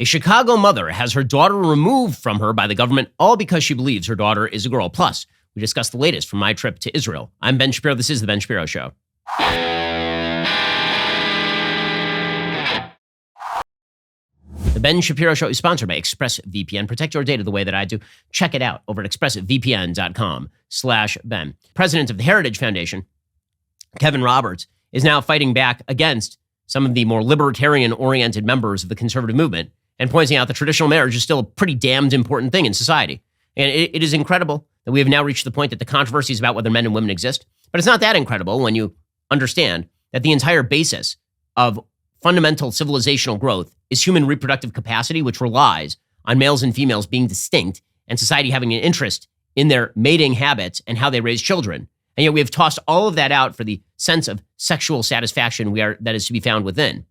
A Chicago mother has her daughter removed from her by the government, all because she believes her daughter is a girl. Plus, we discuss the latest from my trip to Israel. I'm Ben Shapiro. This is The Ben Shapiro Show. The Ben Shapiro Show is sponsored by ExpressVPN. Protect your data the way that I do. Check it out over at expressvpn.com/Ben. President of the Heritage Foundation, Kevin Roberts, is now fighting back against some of the more libertarian-oriented members of the conservative movement and pointing out that traditional marriage is still a pretty damned important thing in society. And it is incredible that we have now reached the point that the controversy is about whether men and women exist. But it's not that incredible when you understand that the entire basis of fundamental civilizational growth is human reproductive capacity, which relies on males and females being distinct and society having an interest in their mating habits and how they raise children. And yet we have tossed all of that out for the sense of sexual satisfaction that is to be found within.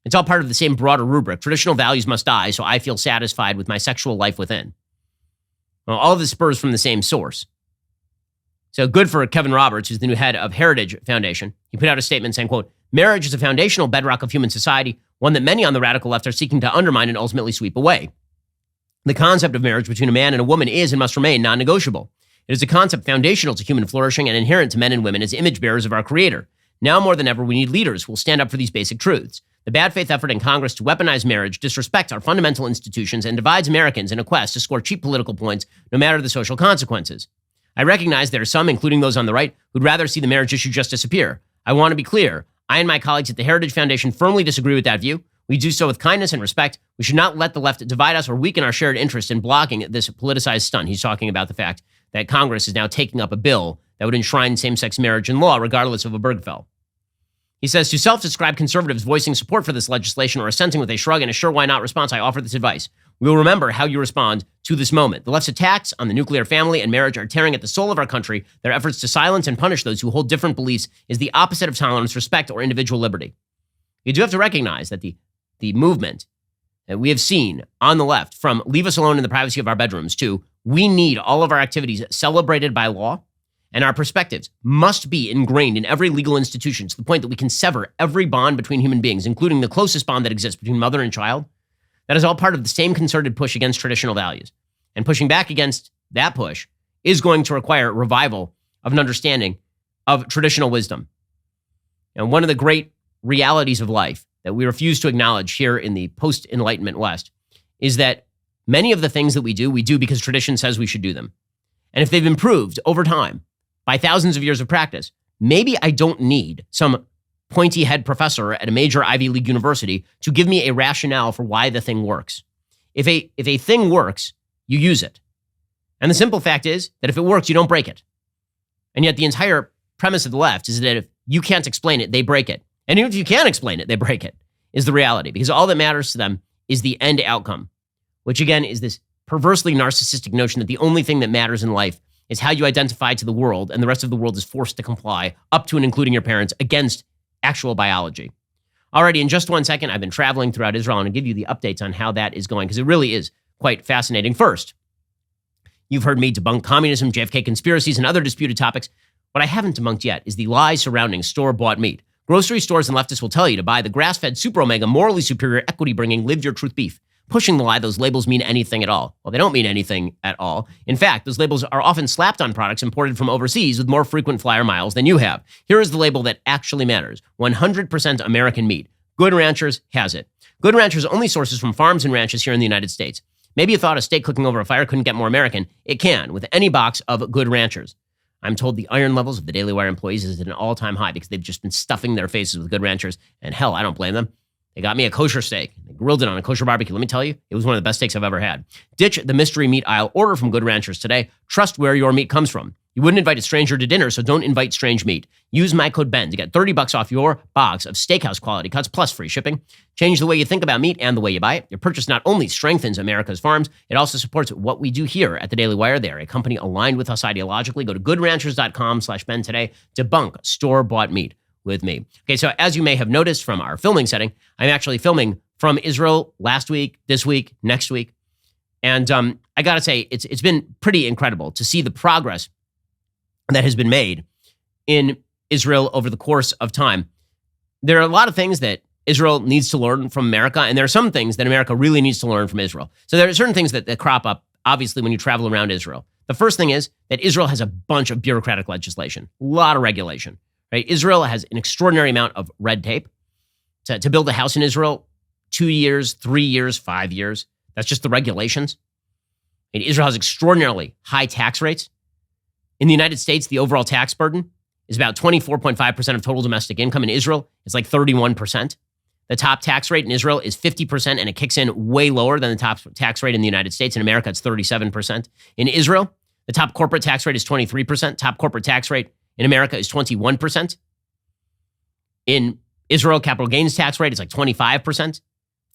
It's all part of the same broader rubric. Traditional values must die, so I feel satisfied with my sexual life within. Well, all of this spurs from the same source. So good for Kevin Roberts, who's the new head of Heritage Foundation. He put out a statement saying, quote, "Marriage is a foundational bedrock of human society, one that many on the radical left are seeking to undermine and ultimately sweep away. The concept of marriage between a man and a woman is and must remain non-negotiable. It is a concept foundational to human flourishing and inherent to men and women as image bearers of our Creator. Now more than ever, we need leaders who will stand up for these basic truths. The bad faith effort in Congress to weaponize marriage disrespects our fundamental institutions and divides Americans in a quest to score cheap political points, no matter the social consequences. I recognize there are some, including those on the right, who'd rather see the marriage issue just disappear. I want to be clear. I and my colleagues at the Heritage Foundation firmly disagree with that view. We do so with kindness and respect. We should not let the left divide us or weaken our shared interest in blocking this politicized stunt." He's talking about the fact that Congress is now taking up a bill that would enshrine same-sex marriage in law, regardless of Obergefell. He says, "To self-described conservatives voicing support for this legislation or assenting with a shrug and a sure why not response, I offer this advice. We will remember how you respond to this moment. The left's attacks on the nuclear family and marriage are tearing at the soul of our country. Their efforts to silence and punish those who hold different beliefs is the opposite of tolerance, respect, or individual liberty." You do have to recognize that the movement that we have seen on the left, from leave us alone in the privacy of our bedrooms to we need all of our activities celebrated by law, and our perspectives must be ingrained in every legal institution to the point that we can sever every bond between human beings, including the closest bond that exists between mother and child. That is all part of the same concerted push against traditional values. And pushing back against that push is going to require revival of an understanding of traditional wisdom. And one of the great realities of life that we refuse to acknowledge here in the post-Enlightenment West is that many of the things that we do because tradition says we should do them. And if they've improved over time by thousands of years of practice, maybe I don't need some pointy head professor at a major Ivy League university to give me a rationale for why the thing works. If a thing works, you use it. And the simple fact is that if it works, you don't break it. And yet the entire premise of the left is that if you can't explain it, they break it. And even if you can explain it, they break it, is the reality. Because all that matters to them is the end outcome, which again is this perversely narcissistic notion that the only thing that matters in life is how you identify to the world, and the rest of the world is forced to comply, up to and including your parents, against actual biology. Alrighty, in just 1 second, I've been traveling throughout Israel and I'll give you the updates on how that is going, because it really is quite fascinating. First, you've heard me debunk communism, JFK conspiracies, and other disputed topics. What I haven't debunked yet is the lies surrounding store-bought meat. Grocery stores and leftists will tell you to buy the grass-fed, super omega, morally superior, equity-bringing, live your truth beef, pushing the lie those labels mean anything at all. Well, they don't mean anything at all. In fact, those labels are often slapped on products imported from overseas with more frequent flyer miles than you have. Here is the label that actually matters. 100% American meat. Good Ranchers has it. Good Ranchers only sources from farms and ranches here in the United States. Maybe you thought a steak cooking over a fire couldn't get more American. It can, with any box of Good Ranchers. I'm told the iron levels of the DailyWire employees is at an all-time high because they've just been stuffing their faces with Good Ranchers. And hell, I don't blame them. They got me a kosher steak. They grilled it on a kosher barbecue. Let me tell you, it was one of the best steaks I've ever had. Ditch the mystery meat aisle. Order from Good Ranchers today. Trust where your meat comes from. You wouldn't invite a stranger to dinner, so don't invite strange meat. Use my code BEN to get $30 off your box of steakhouse quality cuts plus free shipping. Change the way you think about meat and the way you buy it. Your purchase not only strengthens America's farms, it also supports what we do here at the Daily Wire. They are a company aligned with us ideologically. Go to goodranchers.com/Ben today. Debunk store-bought meat with me. Okay, so as you may have noticed from our filming setting, I'm actually filming from Israel last week, this week, next week. And I got to say, it's been pretty incredible to see the progress that has been made in Israel over the course of time. There are a lot of things that Israel needs to learn from America, and there are some things that America really needs to learn from Israel. So there are certain things that crop up, obviously, when you travel around Israel. The first thing is that Israel has a bunch of bureaucratic legislation, a lot of regulation. Right? Israel has an extraordinary amount of red tape. To build a house in Israel, 2 years, 3 years, 5 years. That's just the regulations. And Israel has extraordinarily high tax rates. In the United States, the overall tax burden is about 24.5% of total domestic income. In Israel, it's like 31%. The top tax rate in Israel is 50%, and it kicks in way lower than the top tax rate in the United States. In America, it's 37%. In Israel, the top corporate tax rate is 23%. Top corporate tax rate in America is 21%. In Israel, capital gains tax rate is like 25%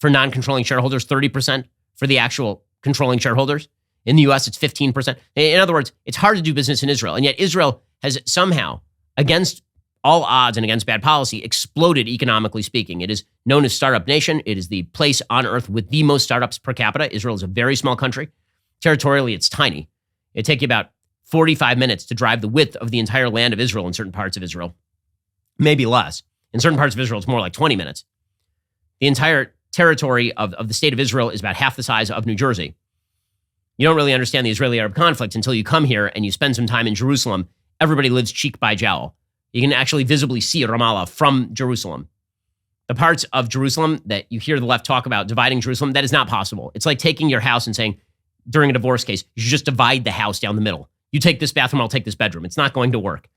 for non-controlling shareholders, 30% for the actual controlling shareholders. In the US, it's 15%. In other words, it's hard to do business in Israel. And yet Israel has somehow, against all odds and against bad policy, exploded economically speaking. It is known as Startup Nation. It is the place on earth with the most startups per capita. Israel is a very small country. Territorially, it's tiny. It'd take you about 45 minutes to drive the width of the entire land of Israel in certain parts of Israel, maybe less. In certain parts of Israel, it's more like 20 minutes. The entire territory of the state of Israel is about half the size of New Jersey. You don't really understand the Israeli-Arab conflict until you come here and you spend some time in Jerusalem. Everybody lives cheek by jowl. You can actually visibly see Ramallah from Jerusalem. The parts of Jerusalem that you hear the left talk about dividing Jerusalem, that is not possible. It's like taking your house and saying, during a divorce case, you should just divide the house down the middle. You take this bathroom, I'll take this bedroom. It's not going to work.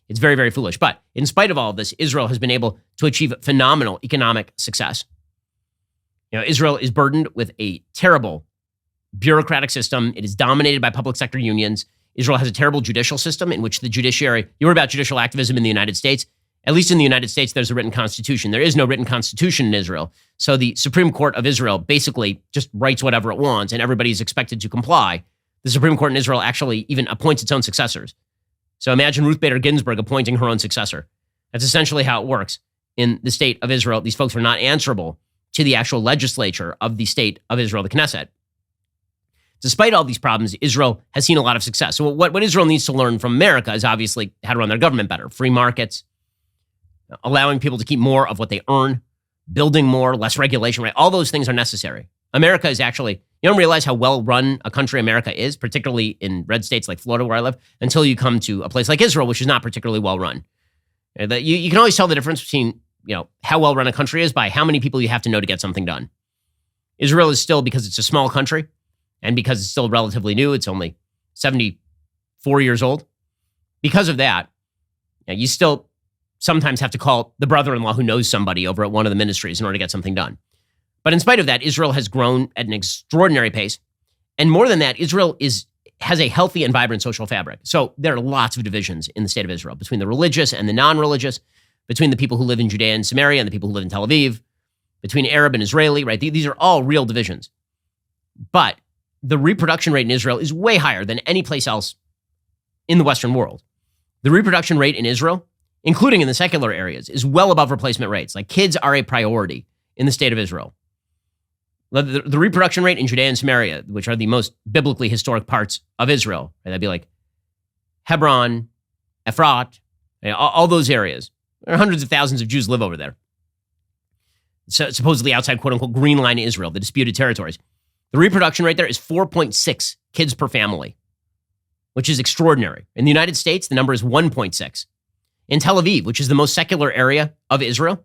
It's very, very foolish. But in spite of all of this, Israel has been able to achieve phenomenal economic success. You know, Israel is burdened with a terrible bureaucratic system. It is dominated by public sector unions. Israel has a terrible judicial system in which the judiciary, you heard about judicial activism in the United States. At least in the United States, there's a written constitution. There is no written constitution in Israel. So the Supreme Court of Israel basically just writes whatever it wants and everybody is expected to comply. The Supreme Court in Israel actually even appoints its own successors. So imagine Ruth Bader Ginsburg appointing her own successor. That's essentially how it works in the state of Israel. These folks are not answerable to the actual legislature of the state of Israel, the Knesset. Despite all these problems, Israel has seen a lot of success. So what Israel needs to learn from America is obviously how to run their government better. Free markets, allowing people to keep more of what they earn, building more, less regulation, right? All those things are necessary. America is actually, you don't realize how well run a country America is, particularly in red states like Florida where I live, until you come to a place like Israel, which is not particularly well run. You can always tell the difference between, how well run a country is by how many people you have to know to get something done. Israel is still, because it's a small country and because it's still relatively new, it's only 74 years old. Because of that, you still sometimes have to call the brother-in-law who knows somebody over at one of the ministries in order to get something done. But in spite of that, Israel has grown at an extraordinary pace. And more than that, Israel has a healthy and vibrant social fabric. So there are lots of divisions in the state of Israel between the religious and the non-religious, between the people who live in Judea and Samaria and the people who live in Tel Aviv, between Arab and Israeli, right? These are all real divisions. But the reproduction rate in Israel is way higher than any place else in the Western world. The reproduction rate in Israel, including in the secular areas, is well above replacement rates. Like, kids are a priority in the state of Israel. The reproduction rate in Judea and Samaria, which are the most biblically historic parts of Israel, right? That'd be like Hebron, Ephrat, all those areas. There are hundreds of thousands of Jews live over there. So supposedly outside, quote unquote, Green Line Israel, the disputed territories. The reproduction rate there is 4.6 kids per family, which is extraordinary. In the United States, the number is 1.6. In Tel Aviv, which is the most secular area of Israel,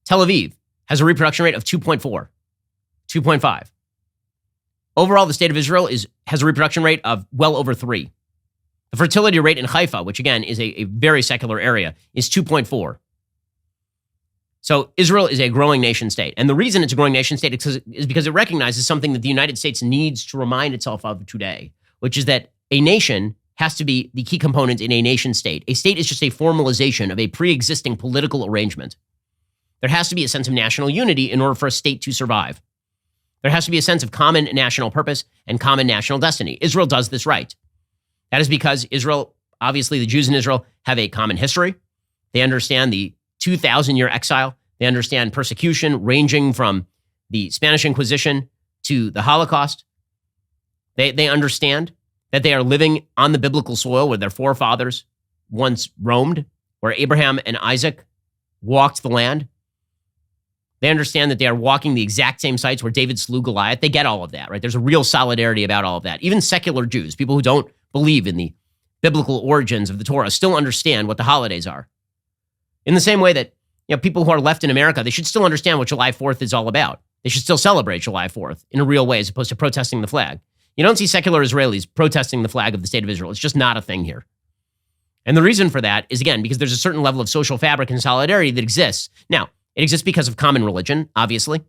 Tel Aviv has a reproduction rate of 2.4, 2.5. Overall, the state of Israel has a reproduction rate of well over 3. The fertility rate in Haifa, which again is a very secular area, is 2.4. So Israel is a growing nation state. And the reason it's a growing nation state is because it recognizes something that the United States needs to remind itself of today, which is that a nation has to be the key component in a nation state. A state is just a formalization of a pre-existing political arrangement. There has to be a sense of national unity in order for a state to survive. There has to be a sense of common national purpose and common national destiny. Israel does this right. That is because Israel, obviously the Jews in Israel, have a common history. They understand the 2,000-year exile. They understand persecution ranging from the Spanish Inquisition to the Holocaust. They understand that they are living on the biblical soil where their forefathers once roamed, where Abraham and Isaac walked the land. They understand that they are walking the exact same sites where David slew Goliath. They get all of that, right? There's a real solidarity about all of that. Even secular Jews, people who don't believe in the biblical origins of the Torah, still understand what the holidays are. In the same way that people who are left in America, they should still understand what July 4th is all about. They should still celebrate July 4th in a real way as opposed to protesting the flag. You don't see secular Israelis protesting the flag of the state of Israel. It's just not a thing here. And the reason for that is, again, because there's a certain level of social fabric and solidarity that exists. Now, it exists because of common religion, obviously.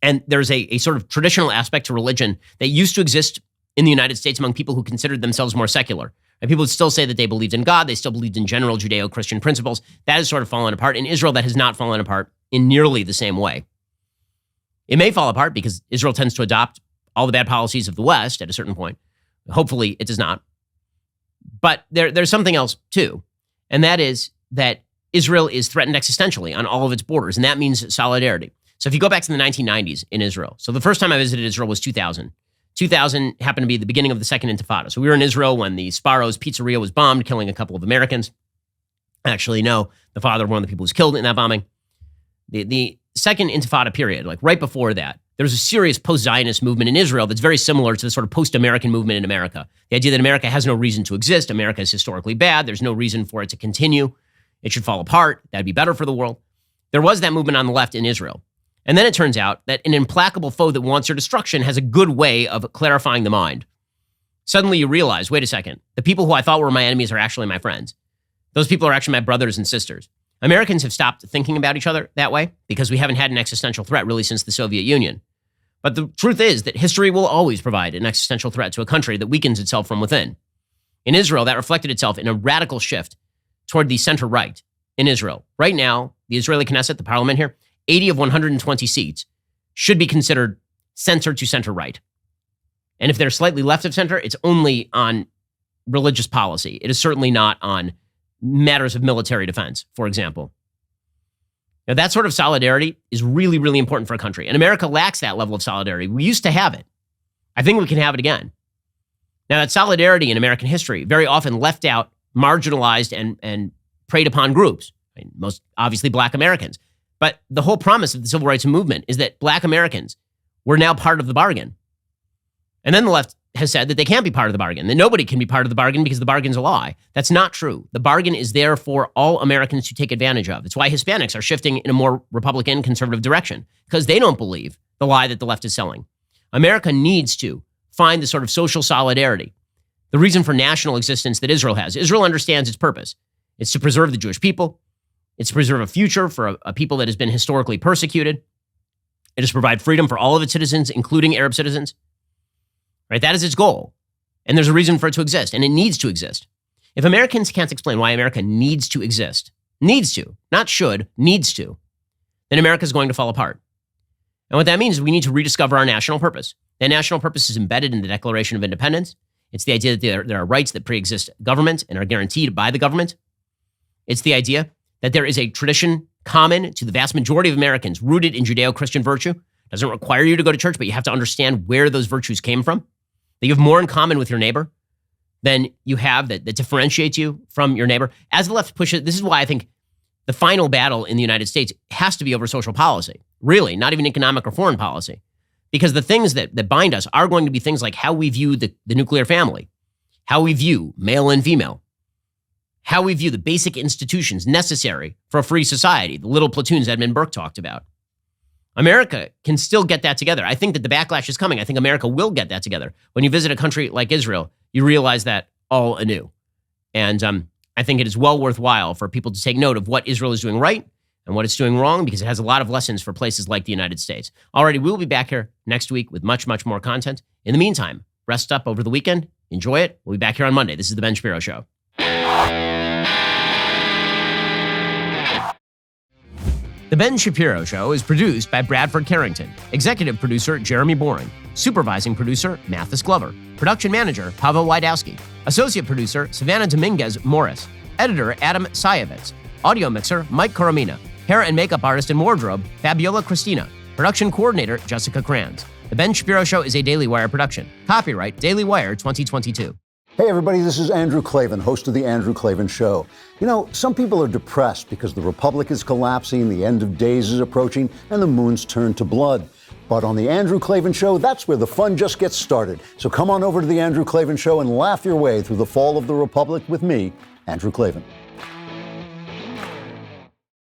And there's a sort of traditional aspect to religion that used to exist in the United States among people who considered themselves more secular. And people would still say that they believed in God. They still believed in general Judeo-Christian principles. That has sort of fallen apart. In Israel, that has not fallen apart in nearly the same way. It may fall apart because Israel tends to adopt all the bad policies of the West at a certain point. Hopefully, it does not. But there's something else, too. And that is that Israel is threatened existentially on all of its borders, and that means solidarity. So if you go back to the 1990s in Israel, so the first time I visited Israel was 2000. 2000 happened to be the beginning of the Second Intifada. So we were in Israel when the Sparrow's Pizzeria was bombed, killing a couple of Americans. Actually, no, the father of one of the people was killed in that bombing. The Second Intifada period, like right before that, there was a serious post-Zionist movement in Israel that's very similar to the sort of post-American movement in America. The idea that America has no reason to exist. America is historically bad. There's no reason for it to continue. It should fall apart. That'd be better for the world. There was that movement on the left in Israel. And then it turns out that an implacable foe that wants your destruction has a good way of clarifying the mind. Suddenly you realize, wait a second, the people who I thought were my enemies are actually my friends. Those people are actually my brothers and sisters. Americans have stopped thinking about each other that way because we haven't had an existential threat really since the Soviet Union. But the truth is that history will always provide an existential threat to a country that weakens itself from within. In Israel, that reflected itself in a radical shift toward the center-right in Israel. Right now, the Israeli Knesset, the parliament here, 80 of 120 seats should be considered center to center-right. And if they're slightly left of center, it's only on religious policy. It is certainly not on matters of military defense, for example. Now, that sort of solidarity is really, really important for a country. And America lacks that level of solidarity. We used to have it. I think we can have it again. Now, that solidarity in American history very often left out marginalized and preyed upon groups, most obviously Black Americans. But the whole promise of the civil rights movement is that Black Americans were now part of the bargain. And then the left has said that they can't be part of the bargain, that nobody can be part of the bargain because the bargain's a lie. That's not true. The bargain is there for all Americans to take advantage of. It's why Hispanics are shifting in a more Republican conservative direction, because they don't believe the lie that the left is selling. America needs to find the sort of social solidarity, the reason for national existence that Israel has. Israel understands its purpose. It's to preserve the Jewish people. It's to preserve a future for a people that has been historically persecuted. It is to provide freedom for all of its citizens, including Arab citizens. Right? That is its goal. And there's a reason for it to exist, and it needs to exist. If Americans can't explain why America needs to exist, needs to, not should, needs to, then America is going to fall apart. And what that means is we need to rediscover our national purpose. That national purpose is embedded in the Declaration of Independence. It's the idea that there are rights that pre-exist government and are guaranteed by the government. It's the idea that there is a tradition common to the vast majority of Americans rooted in Judeo-Christian virtue. It doesn't require you to go to church, but you have to understand where those virtues came from. That you have more in common with your neighbor than you have that differentiates you from your neighbor. As the left pushes, this is why I think the final battle in the United States has to be over social policy. Really, not even economic or foreign policy. Because the things that bind us are going to be things like how we view the nuclear family, how we view male and female, how we view the basic institutions necessary for a free society, the little platoons Edmund Burke talked about. America can still get that together. I think that the backlash is coming. I think America will get that together. When you visit a country like Israel, you realize that all anew. And I think it is well worthwhile for people to take note of what Israel is doing right and what it's doing wrong, because it has a lot of lessons for places like the United States. Alrighty, we'll be back here next week with much, much more content. In the meantime, rest up over the weekend. Enjoy it. We'll be back here on Monday. This is The Ben Shapiro Show. The Ben Shapiro Show is produced by Bradford Carrington, executive producer Jeremy Boring, supervising producer Mathis Glover, production manager Pavel Wydowski, associate producer Savannah Dominguez Morris, editor Adam Sayevitz, audio mixer Mike Coromina, hair and makeup artist and wardrobe Fabiola Cristina, production coordinator Jessica Kranz. The Ben Shapiro Show is a Daily Wire production. Copyright Daily Wire 2022. Hey everybody, this is Andrew Klavan, host of The Andrew Klavan Show. You know, some people are depressed because the republic is collapsing, the end of days is approaching, and the moon's turned to blood. But on The Andrew Klavan Show, that's where the fun just gets started. So come on over to The Andrew Klavan Show and laugh your way through the fall of the republic with me, Andrew Klavan.